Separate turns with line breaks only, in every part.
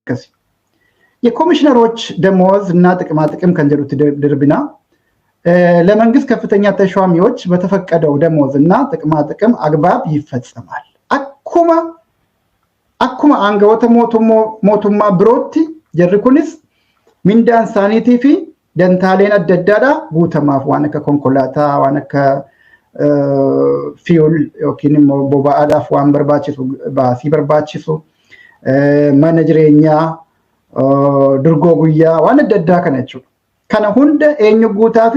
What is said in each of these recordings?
ከሲ የኮሚሽነሮች ደሞዝ እና ጥቅማ ጥቅም ከንጀሩት ድርብና ለመንግስት ከፍተኛ ተሿሚዎች በተፈቀደው ደሞዝ እና ጥቅማ ጥቅም አግባብ ይፈጸማል አኩማ አንገወተ ሞቱማ ብሮቲ ጀርኩንስ ሚንዳን ሳኒቲ ፊ ደንታሌን አደዳዳ ጉተማፍ ዋነከ ኮንኮላታ ዋነከ ፊውል ዮኪንም ቦባአዳፍ ዋን በርባቺሱ ባሲ በርባቺሱ ማኔጀሪኛ ድርጎ ጉያ ዋነ ደዳ ከነቹ ከነ ሁንደ ኤኙ ጉታፊ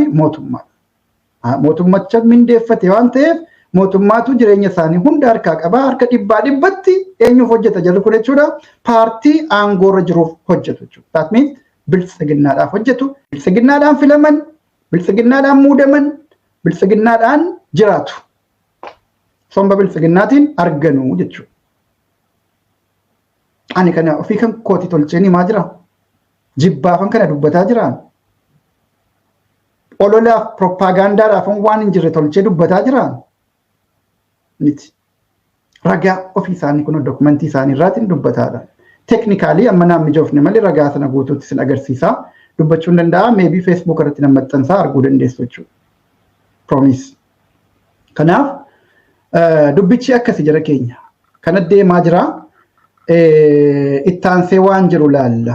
ሞቱማቸ ሚንዴፈት ያንተ ሞቱማቱ ጅሬኛ ሳኒ ሁንደ አርካ ቀባ አርካ ዲባዲበቲ ኤኙ ሆጀተ ጀልኩለቹዳ ፓርቲ አንጎር ጅሩ ሆጀቶቹ that means ብልጽግናዳ ሆጀቱ ብልጽግናዳን ፍለመን ብልጽግናዳን ሙደመን ብልጽግናዳን ጅራቱ ሶም በብልጽግናቲን አርገኑ ጀቹ አኒ ከነ ኦፊከን ኮቲ ቶልቼኒ ማጅራ ጅባፈን ከነ ዱበታ ጅራ ኦሎላ ፕሮፓጋንዳ ራፈን ዋን እንጅረ ቶልቼ ዱበታ ጅራ ኒት ረጋ ኦፊሳኒ ኩኖ ዶክመንቲ ሳኒ ራቲን ዱበታዳ ቴክኒካሊ አመና ምጆፍነ መለ ረጋ ተነጎቱት ስለገርሲሳ ዱበቹ እንደንዳ ሜቢ ፌስቡክ ረቲነ መጠንሳ አርጉ ደንዴሶቹ ፕሮሚስ ከናፍ ዱብቺ አከሲ ጀረከኛ ከነዴ ማጅራ ኢታንሴ ዋንጅሩ ላላ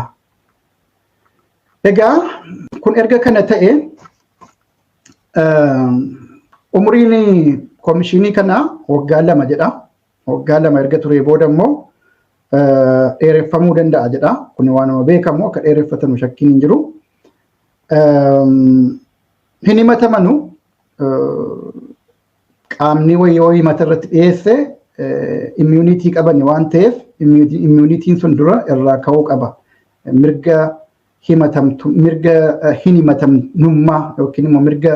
ደጋ ኩን ኤርገ ከነተኤ ኡምሪኒ ኮሚሽኒ ከና ወጋለ ማጀዳ ወጋለ ማርገ ቱሬ ቦደሞ ኤሬፈሙ ደንዳ አጀዳ ኩን ዋኖ ቤከሞ ከኤሬፈተኑ ሸኪን እንጅሩ ሂኒ መተመኑ ቃምኒ ወይ መተረት ኤሴ ኢሚዩኒቲ ቀበኒ ዋንቴፍ ኢሚዩኒቲን ሱንዱራ እራካው ቀባ ምርጋ ሂኒመተም ኑማ ዮኪን ምርጋ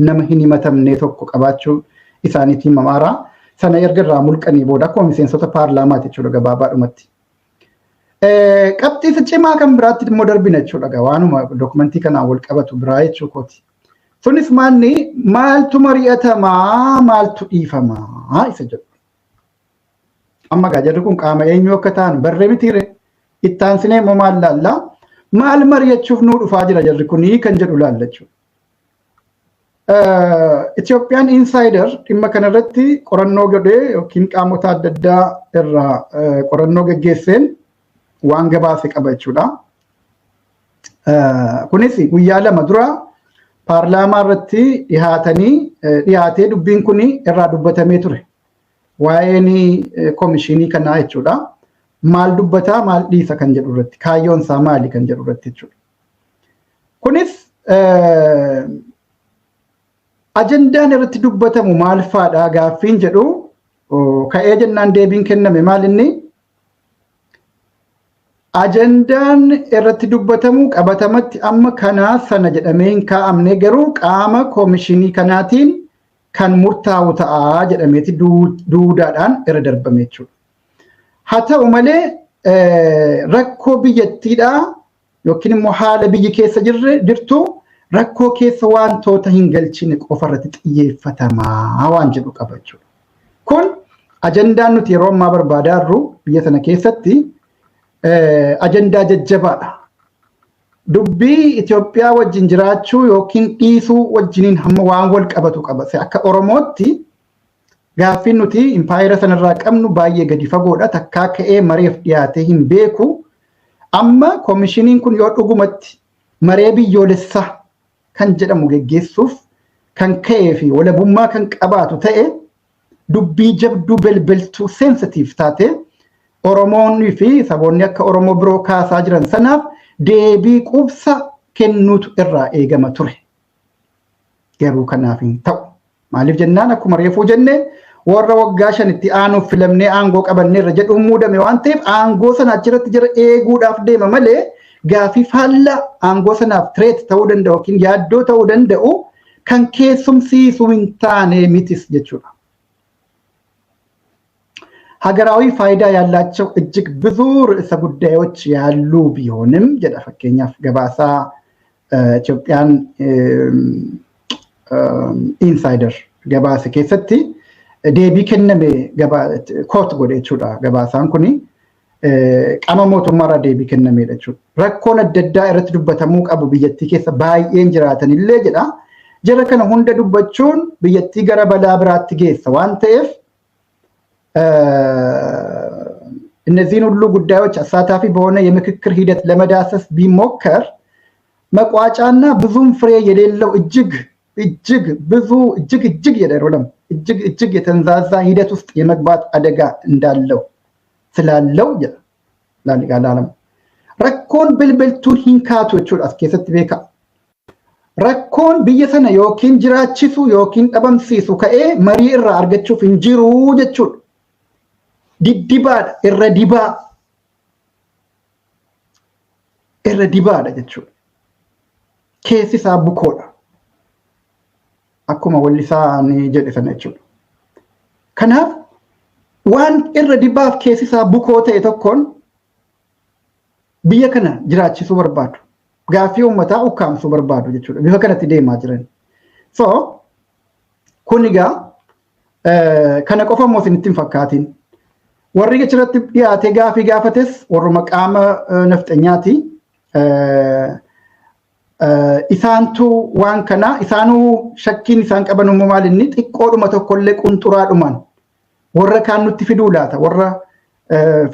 ነመ ሂኒመተም ኔቶኮ ቀባቹ ኢሳኒቲ ማማራ ሰነ የርገራ ሙልቀኒ ቦዳ ኮሚሴንሶተ ፓርላማት ይችላል ገባባ ዱመቲ ቀብጢ ፍጭማ ከምብራት ሞደርቢነችው ለጋዋኑ ዶክመንቲ ከና ወልቀበቱ ብራይቹ ኮቲ ሱኒስ ማኒ ማልቱ መሪየተማ ማልቱ ኢፈማ ይሰጀ amma gajarukun qaama eenyu kataan barreebitiire ittaansine momaallalla maal mariyachuuf nu dhufaa jira jarri kuni kan jedhu laallachu Ethiopian Insider dhimma kanarratti qorannoo godhee yookiin qaamota adda addaa irraa qorannoo gaggeesseen waan gabaase qaba jechuudha kunis guyyaa lama dura paarlaamaa irratti dhiyaatee dubbiin kuni irraa dubbatamee ture waa'ee komishinii kana jechuudha maal dubbata maal dhiisa kan jedhu irratti kaayyoon isaa maali kan jedhu irratti jechuudha kunis ajendaan irratti dubbatamu maal faadha gaaffiin jedhu ka'ee jennaan deebiin kenname maal inni ajendaan irratti dubbatamu qabatamatti amma kana sana jedhameen kaa'amne garuu qaama komishinii kanaatiin kan murtaa'u ta'a jedhameeti duudaadhaan irra darbame jechuudha. Haa ta'u malee rakkoo biyyattiidha yookiin immoo haala biyyi keessa jirtu rakkoo keessa wantoota hin galchine qofa irratti xiyyeeffatamaa waan jedhu qaba jechuudha. Kun ajendaan nuti yeroo ammaa barbaadaarru biyya sana keessatti ajendaa jajjabaadha. Dubbii Itoophiyaa wajjin jiraachuu yookiin dhiisuu wajjiniin hamma waan wal qabatu qaba. Akka Oromootti gaaffiin nuti impaayera sanarraa qabnu baay'ee gadi fagoodha. Takkaa ka'ee mareef dhiyaatee hin beeku. Amma komishiniin kun yoo dhugumatti maree biyyoolessaa kan jedhamu geggeessuuf kan ka'ee fi walabummaa kan qabaatu ta'e dubbii jabduu belbeltuu sensitiif taate Oromoonni fi saboonni akka Oromoo biroo kaasaa jiran sanaaf deebii qubsa kennuutu irraa eegama ture. Garuu kanaaf hin ta'u. Maaliif jennaan akkuma reefuu jenne warra waggaa 5 itti aanuuf filamnee aangoo qabannee irra jedhuun muudame waan ta'eef aangoo sana achirratti jira eeguudhaaf deema malee gaafii faallaa aangoo sanaaf tireet ta'uu danda'u yookiin yaaddoo ta'uu danda'u kan keessumsiisuu hin taane mitis jechuudha. ሀገራዊ ፋይዳ ያላቸው እጅግ ብዙ ርዕሰ ጉዳዮች ያሉ ቢሆንም ጀዳ ፈከኛፍ ገባሳ ኢትዮጵያን ኢንሳይደር ገባሳ ከሰቲ ዴቢ ከነሜ ገባ ኮት ጎዴ ቹዳ ገባሳን ኩኒ qaama mootummaarraa deebii kennameedha jechuudha. Rakkoon adda addaa irratti dubbatamuu qabu biyyattii keessa baay'een jiraatan illee jedha. Jara kana hunda dubbachuun biyyattii gara balaa biraatti geessa waan ta'eef እነዚህን ሁሉ ጉዳዮች አሳታፊ በሆነ የምክክር ሂደት ለመዳሰስ ቢሞከር መቋጫና ብዙም ፍሬ የሌለው እጅግ የተንዛዛ ሂደት ውስጥ የመግባት አደጋ እንዳለው ስላለው ላሊጋላለም ረኮን ብልብልቱን ሂንካቶቹ አስከሰት ቤካ ረኮን በየሰነ ዮኪን ጅራቺሱ ዮኪን ጠበምሲሱ ከኤ መሪራ አርገቹፍ እንጂሩ ጀቹ ዲዲባድ irra jechuudha. Keessi isaa bukoodha. Akkuma wallisaa ni jedhe sana jechuudha. Kanaaf waan irra dibaaf keessi isaa bukoo ta'e tokkoon biyya kana jiraachisuu barbaadu. Gaaffii uummataa ukkaamsuu barbaadu jechuudha. Bifa kanatti deemaa jiran. So kun egaa kana qofa immoo isinitti hin fakkaatin. Warri achirratti dhiyaatee gaaffii gaafates warruma qaama nafxanyaati. Isaantu waan kana isaanuu shakkiin isaan qaban immoo maal inni xiqqoodhuma tokkollee qunxuraadhumaan warra kaan nutti fiduu laata warra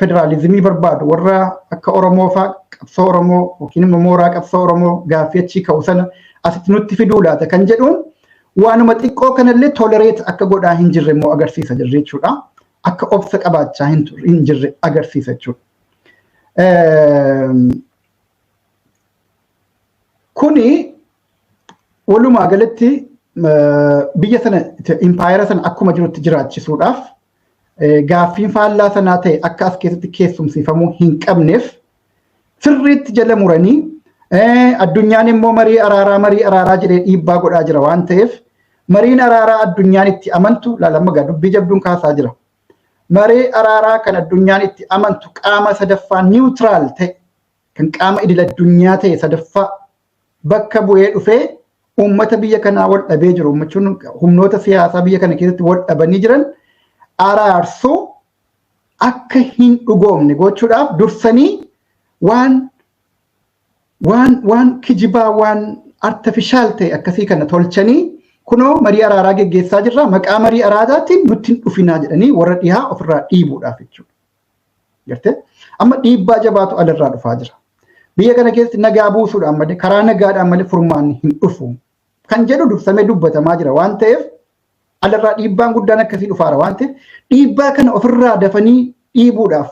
federaalizimii barbaadu warra akka Oromoo fa'aa qabsoo Oromoo yookiin immoo mooraa qabsoo Oromoo gaaffii achii ka'u sana asitti nutti fiduu laata kan jedhuun waanuma xiqqoo kanallee tolereet akka godhaa hin jirre immoo agarsiisa jirre jechuudha. Akka obsa qabaachaa hin jirre agarsiisa jechuudha. Kuni walumaa galatti biyya sana impaayera sana akkuma jirutti jiraachisuudhaaf gaaffiin faallaa sanaa ta'e akka as keessatti keessumsiifamuu hin qabneef sirriitti jala muranii addunyaan immoo marii araaraa jedhee dhiibbaa godhaa jira waan ta'eef mariin araaraa addunyaan itti amantu laalamma dubbii jabduun kaasaa jira. Marii araaraa kan addunyaan itti amantu qaama sadaffaa niwutiraal ta'e kan qaama idil addunyaa ta'e sadaffaa bakka bu'ee dhufee uummata biyya kanaa wal dhabee jiru jechuun humnoota siyaasaa biyya kana keessatti wal dhabanii jiran araarsuu akka hin dhugoomne gochuudhaaf dursanii waan kijibaa waan artifishaal ta'e akkasii kana tolchanii kunoo marii araaraa geggeessaa jirra maqaa marii araaraatiin nutti hin dhufinaa jedhanii warra dhihaa ofirraa dhiibuudhaaf jechuudha. Gartee amma dhiibbaa jabaatu alirraa dhufaa jira. Biyya kana keessatti nagaa buusuudhaan malee karaa nagaadhaan malee furmaanni hin dhufu kan jedhu dursamee dubbatamaa jira waan ta'eef alirraa dhiibbaan guddaan akkasii dhufaara waan ta'eef dhiibbaa kana ofirraa dafanii dhiibuudhaaf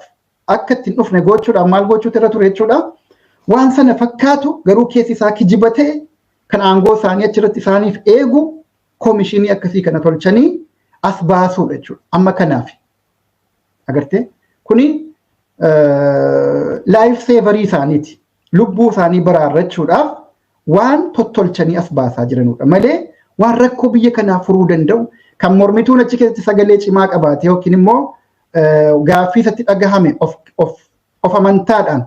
akka ittiin dhufne gochuudhaaf maal gochuutu irra ture jechuudha. Waan sana fakkaatu garuu keessi isaa kijiba ta'e kan aangoo isaanii achirratti isaaniif eegu koomishinii akkasii kana tolchanii as baasuudha jechuudha. Amma kanaaf agartee kuni laayif seevarii isaaniiti. Lubbuu isaanii baraarrachuudhaaf waan tottolchanii as baasaa jiranudha malee waan rakkoo biyya kanaa furuu danda'u kan mormituun achi keessatti sagalee cimaa qabaate yookiin immoo gaaffii isatti dhagahame of amantaadhaan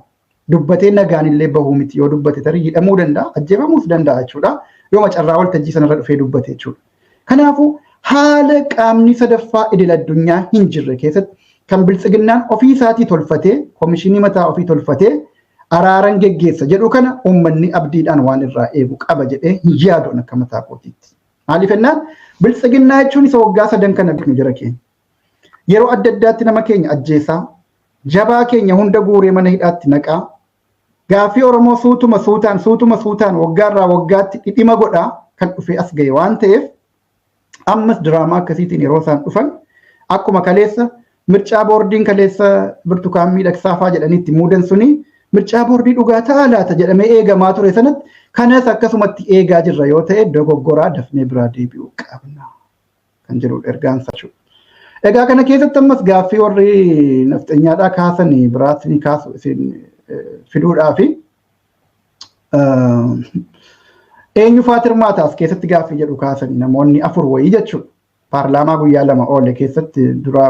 dubbatee nagaan illee bahuu miti yoo dubbate tarii hidhamuu danda'a ajjeefamuus danda'a jechuudha yoo macarraa waltajjii sanarra dhufee dubbate jechuudha. Kanaafuu haala qaamni sadaffaa idil addunyaa hin jirre keessatti kan biltsiginnaan ofii isaatii tolfatee koomishinii mataa ofii tolfatee araaran geggeessa jedhu kana uummanni abdiidhaan waan irraa eegu qaba jedhee hin yaaduun akka mataa kootiitti. Maaliif jennaan biltsiginnaa jechuun isa waggaa 3 kana biknu jira keenya. Yeroo adda addaatti nama keenya ajjeesaa jabaa keenya hunda guuree mana hidhaatti naqaa gaaffii Oromoo suutuma suutaan waggaarraa waggaatti dhidhima godhaa kan dhufee as ga'e waan ta'eef ammas diraamaa akkasiitiin yeroo isaan dhufan akkuma kaleessa mircaa boordiin kaleessa Birtukaan Miidhagsaafaa jedhaniitti muudan suni mircaa boordii dhugaa ta'aa laata jedhamee eegamaa ture sanatti kanas akkasumatti eegaa jirra yoo ta'e dogoggoraa dafnee biraa deebi'uu qabna kan jedhudha ergaansa jechuudha. Egaa kana keessatti ammas gaaffii warri nafxanyaadhaa kaasan biraas ni kaasu isin fiduudhaa fi eenyu faat hirmaataas keessatti gaaffii jedhu kaasan namoonni 4 wayii jechuudha. Paarlaamaa guyyaa 2 oole keessatti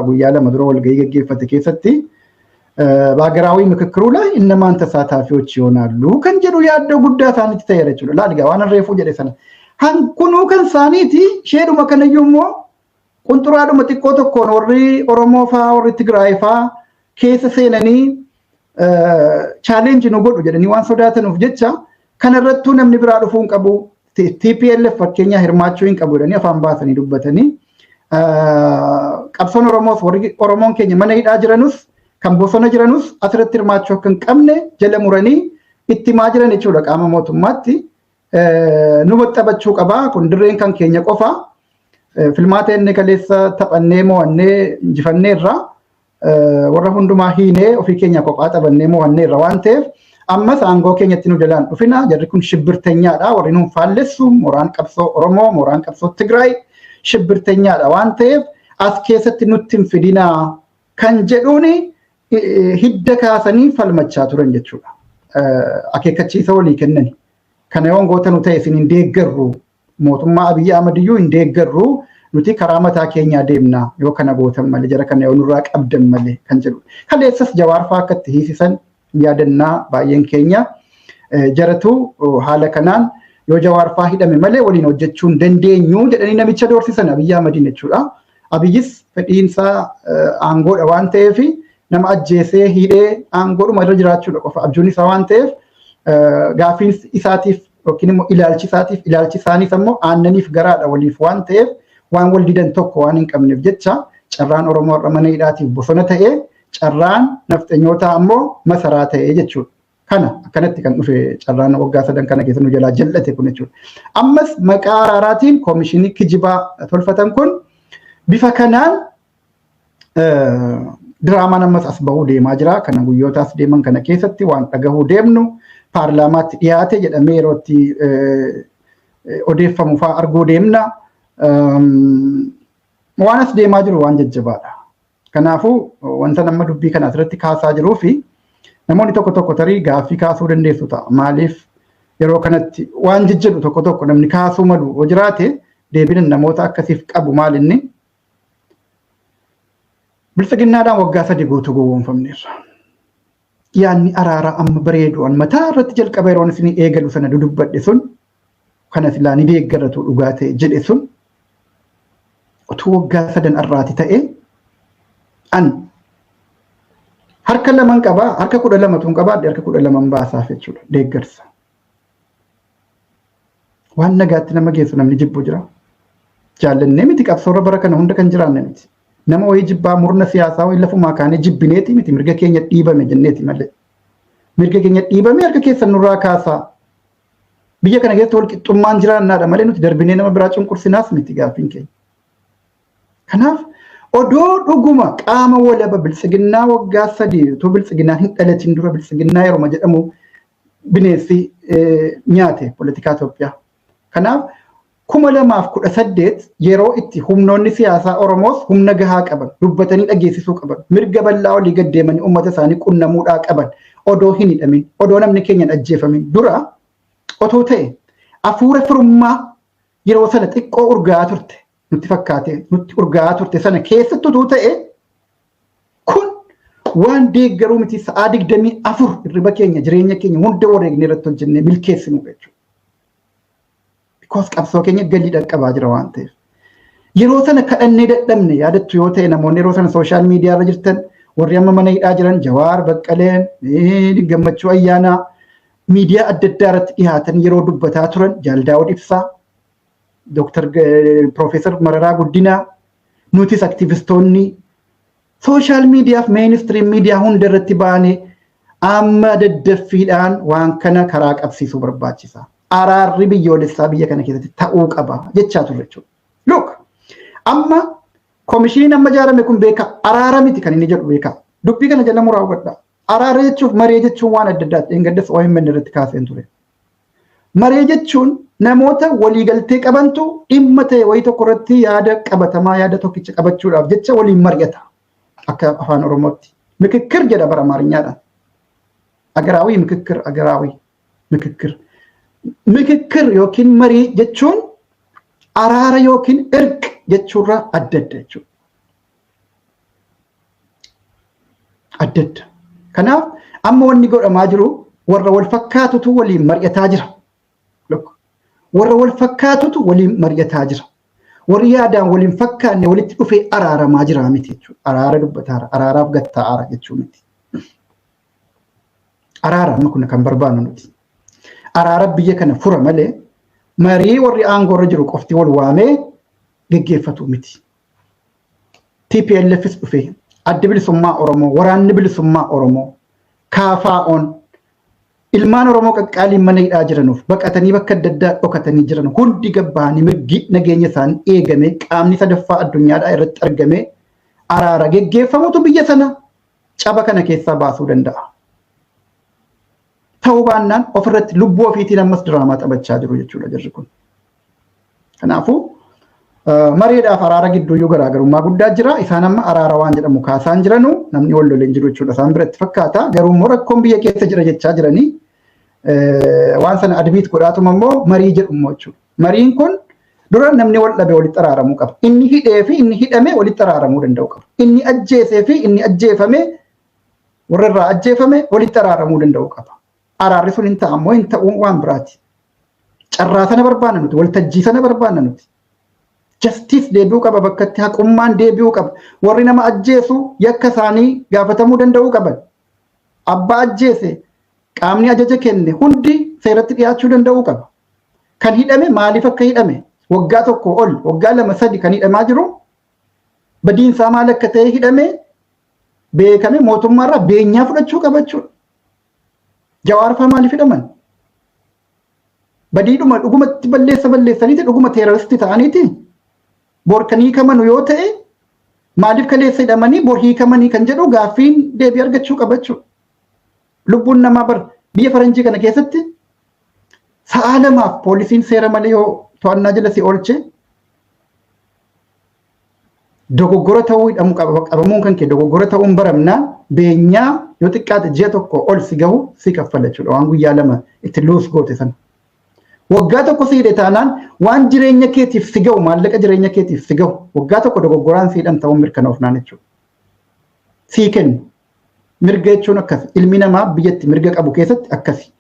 guyyaa 2 dura walgahii gaggeeffate keessatti በሀገራዊ ምክክሩ ላይ እነማን ተሳታፊዎች ይሆናሉ ከንጀዱ ያደው ጉዳይ ሳኒት ተየረችሉ ላልጋ ዋን ሬፉ ጀደሰነ ሃንኩኑ ከን ሳኒቲ ሼዱ መከነዩሞ ቁንጥራዱ መጥቆ ተኮን ወሪ ኦሮሞፋ ወሪ ትግራይፋ ኬስ ሴነኒ challenge nu godhu jedhanii waan sodaatanuuf jecha kanarrattuu namni biraa dhufuu hin qabu. TPLF fakkeenya hirmaachuu hin qabu jedhanii afaan baasanii dubbatanii qabsoon Oromoos warri Oromoon keenya mana hidhaa jiranus kan bosona jiranus asirratti hirmaachuu akka hin qabne jala muranii itti maa jiran jechuudha qaama mootummaatti. Nu baxxabachuu qabaa kun dirreen kan keenya qofa. Filmaata inni kaleessa taphannee mo'annee injifanneerra warra hundumaa hiinee ofii keenya kophaa taphannee mo'anneerra waan ta'eef ammas aangoo keenyatti nu jalaan dhufina. Jarri kun shibbirteenyaadha. Warri nuun faallessu mooraan qabsoo Oromoo, mooraan qabsoo Tigraay shibbirteenyaadha waan ta'eef as keessatti nutti hin fidinaa kan jedhuun hidda kaasanii falmachaa turan jechuudha. Akeekkachiisa walii kennani. Kana yoon goota nu ta'e isin hin deeggarru mootummaa Abiyyi Ahmadiyyuu hin deeggarru nuti karaa mataa keenyaa deemna yoo kana gootan malee jara kana yoo nurraa qabdan malee kan jedhu. Kaleessas Jawaar fa'aa akka itti hiisisan yaadannaa baay'een keenya jaratu haala kanaan yoo Jawaar fa'aa hidhame malee waliin hojjechuu hin dandeenyu jedhanii namicha doorsisan Abiyyi Ahmadiin jechuudha. Abiyyis fedhiinsaa aangoodha waan ta'eef nama ajjeesee hidhee aangoodhuma irra jiraachuudha qofa abjuun isaa waan ta'eef gaafiin isaatiif yookiin immoo ilaalchi isaaniif ammoo aannaniif garaadha waliif waan ta'eef waan wal didan tokko waan hin qabneef jecha carraan Oromoo irra mana hidhaatiif bosona ta'ee carraan nafxanyootaa ammoo masaraa ta'ee jechuudha. Kana akkanatti kan dhufe carraan waggaa 3 kana keessa nu jalaa jal'ate kun jechuudha. Ammas maqaa araaraatiin koomishinii kijibaa tolfatan kun bifa kanaan diraamaan ammas as bahuu deemaa jira. Kana guyyoota as deeman kana keessatti waan dhagahuu deemnu paarlaamaatti dhiyaate jedhamee yeroo itti odeeffamu fa'aa arguu deemna. Waan as deemaa jiru waan jajjabaadha. Kanaafuu wanta nama dubbii kana asirratti kaasaa jiruu fi namoonni tokko tokko tarii gaaffii kaasuu dandeessu ta'a. Maaliif yeroo kanatti waan jijjedhu tokko tokko namni kaasuu malu yoo jiraate deebiin namoota akkasiif qabu maal inni bilchiginnaadhaan waggaa 3 guutuu gowwoomfamneerra. Yaanni araaraa amma bareedu an mataa irratti jalqaba yeroon isin eegalu sana dudubbadhe sun kana silaa ni deeggaratu dhugaa ta'e jedhe sun utuu waggaa 3 irraati ta'e an harka 2 qabaa harka 12 tun qabaadhe harka 12 baasaaf jechuudha deeggarsa. Waan nagaatti nama geessu namni jibbu jira. Jaallannee miti qabsoorra bara kana hunda kan jiraanne miti. Nama wayii jibbaa murna siyaasaa wayii lafumaa kaanee jibbineeti miti mirga keenya dhiibame jenneeti malee. Mirga keenya dhiibame harka keessan nurraa kaasaa. Biyya kana keessatti wal qixxummaan jiraannaadha malee nuti darbinee nama biraa cunqursinaas miti gaaffiin keenya. Kanaaf odoo dhuguma qaama walaba bilchiginnaa waggaa 3 utuu bilchiginnaa hin dhalatin dura bilchiginnaa yeroo jedhamu bineensi nyaate politikaa Itoophiyaa. Kanaaf 2018 yeroo itti humnoonni siyaasaa Oromoos humna gahaa qaban dubbatanii dhageessisuu qaban mirga bal'aa olii gad deemanii uummata isaanii qunnamuudhaa qaban odoo hin hidhamin odoo namni keenya hin ajjeefamin dura otoo ta'e afuura firummaa yeroo sana xiqqoo urgaa'aa turte nutti fakkaate nutti urgaa'aa turte sana keessatti otoo ta'e kun waan deeggaruu miti sa'aa 24 hirriba keenya jireenya keenya hunda wareegnee irratti hojjennee milkeessinu jechuudha. Because qabsoo keenya galii dhaqqabaa jira waan ta'eef. Yeroo sana kadhannee dadhabne yaadattu yoo ta'e namoonni yeroo sana sooshaal miidiyaa irra jirtan warri amma mana hidhaa jiran Jawaar Baqqaleen Gammachuu Ayyaanaa miidiyaa adda addaa irratti dhiyaatan yeroo dubbataa turan Jaaldaawud Ibsaa Dr. Profeesar Mararaa Guddinaa nutis aktivistoonni sooshaal miidiyaa fi meenistirii miidiyaa hunda irratti baanee amma daddaffiidhaan waan kana karaa qabsiisuu barbaachisa. Araarri biyyoolessaa biyya kana keessatti ta'uu qaba jechaa turre jechuudha. Look amma koomishiniin amma ijaarame kun beeka araara miti kan inni jedhu beeka. Dubbii kana jala muraa hubadhaa. Araara jechuuf maree jechuun waan adda addaati. Engaddas OMN irratti kaaseen ture. Maree jechuun namoota waliigaltee qabantu dhimma ta'e wayii tokko irratti yaada qabatamaa yaada tokkicha qabachuudhaaf jecha waliin mari'ata. Akka afaan Oromootti. Mikikkir jedha bara Amaariyaadhaan. Agaraawii mikikkir agaraawii mikikkir. Mikikkir yookiin marii jechuun araara yookiin irq jechuurraa adda adda jechuudha. Adda adda. Kanaaf amma wanni godhamaa jiru warra wal fakkaatutu waliin mari'ataa jira. Warra wal fakkaatutu waliin mari'ataa jira. Warri yaadaan waliin fakkaanne walitti dhufee araaramaa jira miti jechuudha. Araara dubbataara, araaraaf gattaa'aara jechuu miti. Araara amma kun kan barbaannu nuti. Araara biyya kana fura malee marii warri aangoorra jiru qofti wal waamee geggeeffatu miti. TPLFis dhufee adda bilisummaa Oromoo, waraanni bilisummaa Oromoo, KFO'n ilmaan Oromoo qaqqaaliin mana hidhaa jiranuuf baqatanii bakka adda addaa dhokatanii jiran hundi gabbaanii mirgi nageenya isaanii eegame qaamni sadaffaa addunyaadhaa irratti argame araara geggeeffamutu biyya sana caba kana keessaa baasuu danda'a. Ta'uu baannaan ofirratti lubbuu ofiitiin ammas diraamaa taphachaa jiru jechuudha jarri kun. Kanaafuu mariidhaaf araara gidduuyyuu garaagarummaa guddaa jira. Isaan amma araara waan jedhamu kaasaan jiranu namni wal loleen jiru jechuudha. Isaan biratti fakkaata. Garuu immoo rakkoon biyya keessa jira jechaa jiranii waan sana admiit godhaatuma immoo marii jedhu immoo jechuudha. Mariin kun dura namni wal dhabe walitti araaramuu qaba. Inni hidhee fi inni hidhame walitti araaramuu danda'u qaba. Inni ajjeesee fi inni ajjeefame warra irraa ajjeefame walitti araaramuu danda'u qaba. Araarri sun hin ta'ammoo hin ta'uun waan biraati. Carraa sana barbaanna nuti, waltajjii sana barbaanna nuti. Justice deebi'uu qaba bakkatti, haqummaan deebi'uu qaba. Warri nama ajjeesu yakka isaanii gaafatamuu danda'uu qaban. Abbaa ajjeese qaamni ajaja kenne hundi seeratti dhiyaachuu danda'uu qaba. Kan hidhame maaliif akka hidhame waggaa tokko ol waggaa 2-3 kan hidhamaa jiru badiinsaa maal akka ta'e hidhame beekame mootummaarraa beenyaa fudhachuu qaba jechuudha. Jawaar fa'aa maaliif hidhaman? Badiidhuma dhugumatti balleessaniiti dhuguma teeroristii ta'aniiti. Bor kan hiikamanu yoo ta'e maaliif kaleessa hidhamanii bor hiikamanii kan jedhu gaaffiin deebii argachuu qaba jechuudha. Lubbuun namaa bar biyya faranjii kana keessatti sa'a 2 poolisiin seera malee yoo to'annaa jala si oolche dogoggora ta'uu hidhamu qabamuun kan kee dogoggora ta'uun baramnaa beenyaa yoo xiqqaate ji'a tokko ol si gahu si kaffala jechuudha waan guyyaa 2 itti luus goote sana. Waggaa tokko si hidhe taanaan waan jireenya keetiif si gahu maallaqa jireenya keetiif si gahu waggaa tokko dogoggoraan si hidhan ta'uun mirkanoofnaan jechuudha. Sii kennu mirga jechuun akkasi ilmi namaa biyyatti mirga qabu keessatti akkasi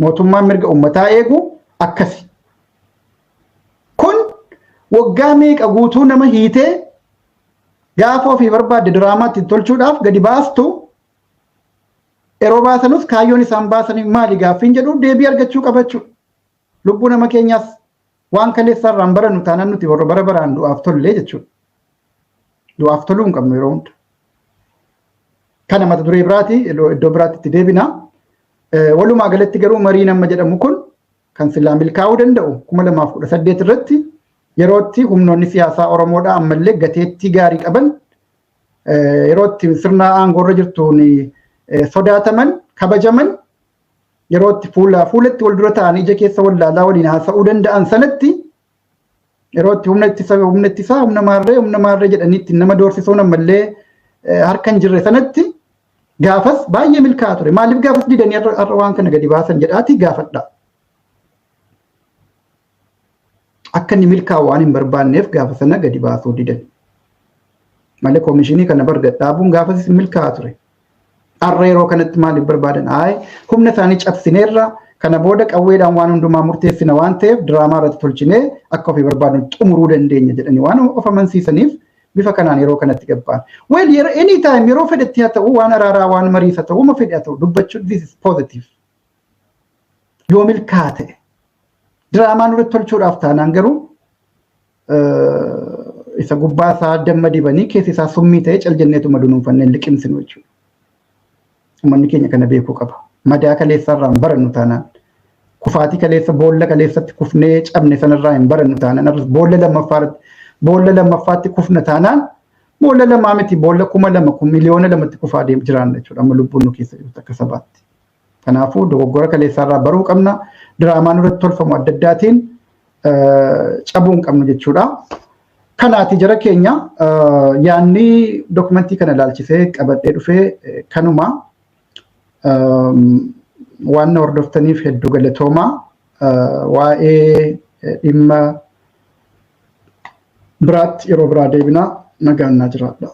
mootummaan mirga uummataa eegu akkasi. Kun waggaa meeqa guutuu nama hiitee gaafa ofii barbaadde diraamaatti tolchuudhaaf gadi baastu yeroo baasanus kaayyoon isaan baasanii maali gaaffiin jedhu deebii argachuu qaba jechuudha. Lubbuu nama keenyaas waan kaleessaa irraan barannu taanaan nuti warra bara baraan du'aaf tollee jechuudha. Du'aaf toluu hin qabnu yeroo hunda. Kana mata duree biraati iddoo biraatti itti deebina. Walumaa galatti garuu mariin amma jedhamu kun kan silaa milkaa'uu danda'u 2018 irratti yerootti humnoonni siyaasaa Oromoodhaa ammallee gateettii gaarii qaban yerootti sirna aangoorra jirtuun sodaataman kabajaman yerootti fuulatti wal dura ta'anii ija keessa wal laalaa waliin haasa'uu danda'an sanatti yerootti humna ittisaa humna maarree jedhaniitti nama doorsisuun ammallee harka hin jirre sanatti gaafas baay'ee milkaa'aa ture. Maaliif gaafas didanii har'a waan kana gadi baasan jedhaati gaafadha. Akka inni milkaa'u waan hin barbaanneef gaafa sana gadi baasuu didan. Malee koomishinii kana dhaabuun gaafas milkaa'aa ture. Har'a yeroo kanatti maaliif barbaadan? Humna isaanii cabsineerra kana booda qawweedhaan waan hundumaa murteessina waan ta'eef diraamaa irratti tolchinee akka ofii barbaadan xumuruu dandeenya jedhanii waan of amansiisaniif bifa kanaan yeroo kanatti gabbaan. Well, anytime yeroo fedhetti haa ta'u waan araaraa waan mariisa ta'u ma fedhe haa ta'u dubbachuu this is positive. Yoo milkaa'aa ta'e diraamaan irratti tolchuudhaaf taanaan garuu isa gubbaa isaa damma dibanii keessi isaa summii ta'e caljenneetuma dunuunfanneen liqimsinu jechuudha. Uummanni keenya kana beekuu qaba. Madaa kaleessa irraa hin barannu taanaan kufaatii kaleessa boolla kaleessatti kufnee cabne sanarraa hin barannu taanaan boolla lammaffaatti kufna taanaan boolla lamaa miti boolla 2,000 miliyoona 2tti kufaa deemu jiraan jechuudha amma lubbuun nu keessa jirtu akka sabaatti. Kanaafuu dogoggora kaleessaa irraa baruu qabna. Diraamaan irratti tolfamu adda addaatiin cabuu hin qabnu jechuudha. Kanaati jara keenya yaanni dokumentii kana ilaalchisee qabadhee dhufee kanuma waan na hordoftaniif hedduu galatoomaa waa'ee dhimma biraatti yeroo biraa deebina nagaan naa jiraadha.